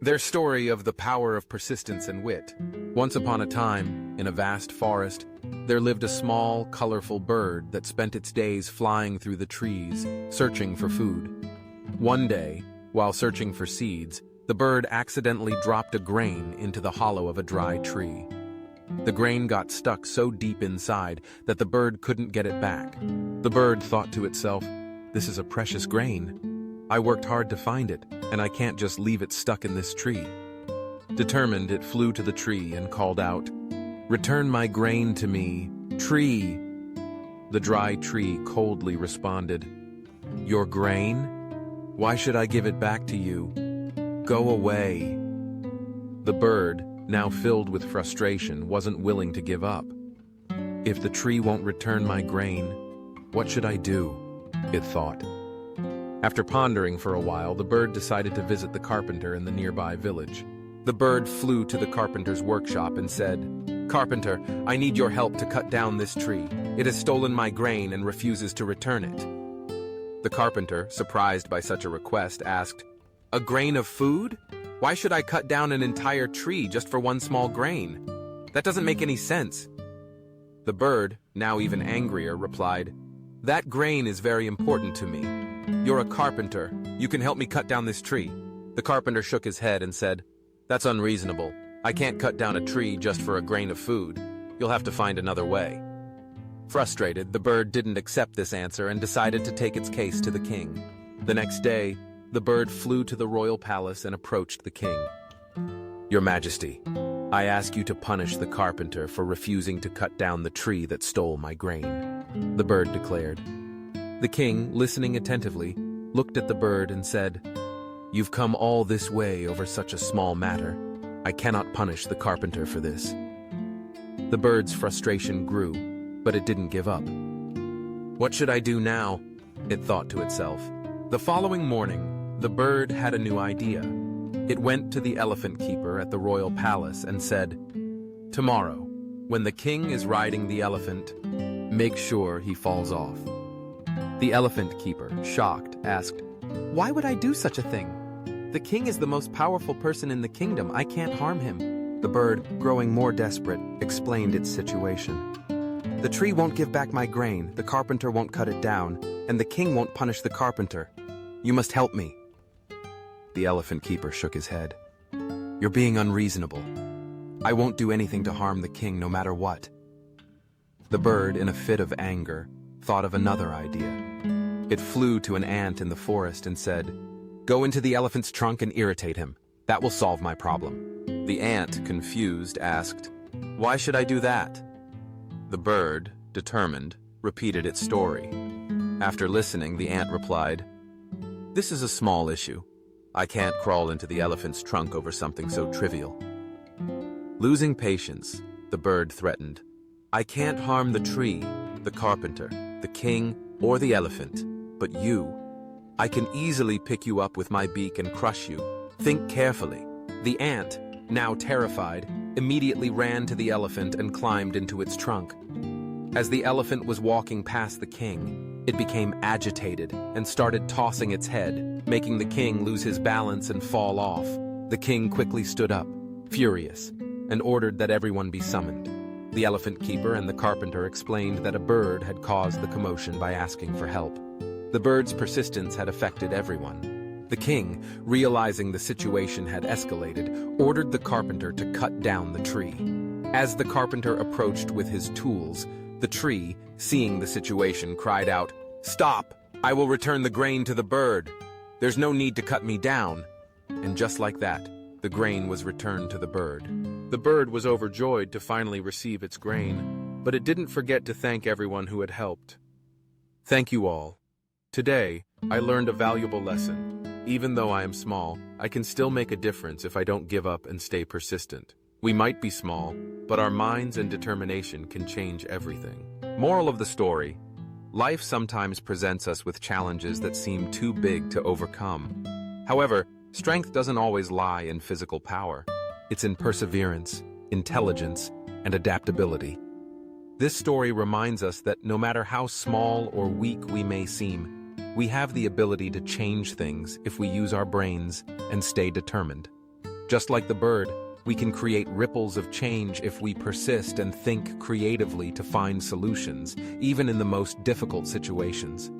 Their story of the power of persistence and wit. Once upon a time, in a vast forest, there lived a small, colorful bird that spent its days flying through the trees, searching for food. One day, while searching for seeds, the bird accidentally dropped a grain into the hollow of a dry tree. The grain got stuck so deep inside that the bird couldn't get it back. The bird thought to itself, "This is a precious grain. I worked hard to find it, and I can't just leave it stuck in this tree." Determined, it flew to the tree and called out, "Return my grain to me, tree!" The dry tree coldly responded, "Your grain? Why should I give it back to you? Go away." The bird, now filled with frustration, wasn't willing to give up. "If the tree won't return my grain, what should I do?" it thought. After pondering for a while, the bird decided to visit the carpenter in the nearby village. The bird flew to the carpenter's workshop and said, "Carpenter, I need your help to cut down this tree. It has stolen my grain and refuses to return it." The carpenter, surprised by such a request, asked, "A grain of food? Why should I cut down an entire tree just for one small grain? That doesn't make any sense." The bird, now even angrier, replied, "That grain is very important to me. You're a carpenter. You can help me cut down this tree." The carpenter shook his head and said, "That's unreasonable. I can't cut down a tree just for a grain of food. You'll have to find another way." Frustrated, the bird didn't accept this answer and decided to take its case to the king. The next day, the bird flew to the royal palace and approached the king. "Your Majesty, I ask you to punish the carpenter for refusing to cut down the tree that stole my grain," the bird declared. The king, listening attentively, looked at the bird and said, "You've come all this way over such a small matter. I cannot punish the carpenter for this." The bird's frustration grew, but it didn't give up. "What should I do now?" it thought to itself. The following morning, the bird had a new idea. It went to the elephant keeper at the royal palace and said, "Tomorrow, when the king is riding the elephant, make sure he falls off." The elephant keeper, shocked, asked, "Why would I do such a thing? The king is the most powerful person in the kingdom. I can't harm him." The bird, growing more desperate, explained its situation. "The tree won't give back my grain, the carpenter won't cut it down, and the king won't punish the carpenter. You must help me." The elephant keeper shook his head. "You're being unreasonable. I won't do anything to harm the king no matter what." The bird, in a fit of anger, thought of another idea. It flew to an ant in the forest and said, "Go into the elephant's trunk and irritate him. That will solve my problem." The ant, confused, asked, "Why should I do that?" The bird, determined, repeated its story. After listening, the ant replied, "This is a small issue. I can't crawl into the elephant's trunk over something so trivial." Losing patience, the bird threatened, "I can't harm the tree, the carpenter, the king, or the elephant, but you. I can easily pick you up with my beak and crush you. Think carefully." The ant, now terrified, immediately ran to the elephant and climbed into its trunk. As the elephant was walking past the king, it became agitated and started tossing its head, making the king lose his balance and fall off. The king quickly stood up, furious, and ordered that everyone be summoned. The elephant keeper and the carpenter explained that a bird had caused the commotion by asking for help. The bird's persistence had affected everyone. The king, realizing the situation had escalated, ordered the carpenter to cut down the tree. As the carpenter approached with his tools, the tree, seeing the situation, cried out, "Stop! I will return the grain to the bird. There's no need to cut me down." And just like that, the grain was returned to the bird. The bird was overjoyed to finally receive its grain, but it didn't forget to thank everyone who had helped. Thank you all. Today, I learned a valuable lesson. Even though I am small, I can still make a difference if I don't give up and stay persistent. We might be small, but our minds and determination can change everything. Moral of the story: life sometimes presents us with challenges that seem too big to overcome. However, strength doesn't always lie in physical power. It's in perseverance, intelligence, and adaptability. This story reminds us that no matter how small or weak we may seem, we have the ability to change things if we use our brains and stay determined. Just like the bird, we can create ripples of change if we persist and think creatively to find solutions, even in the most difficult situations.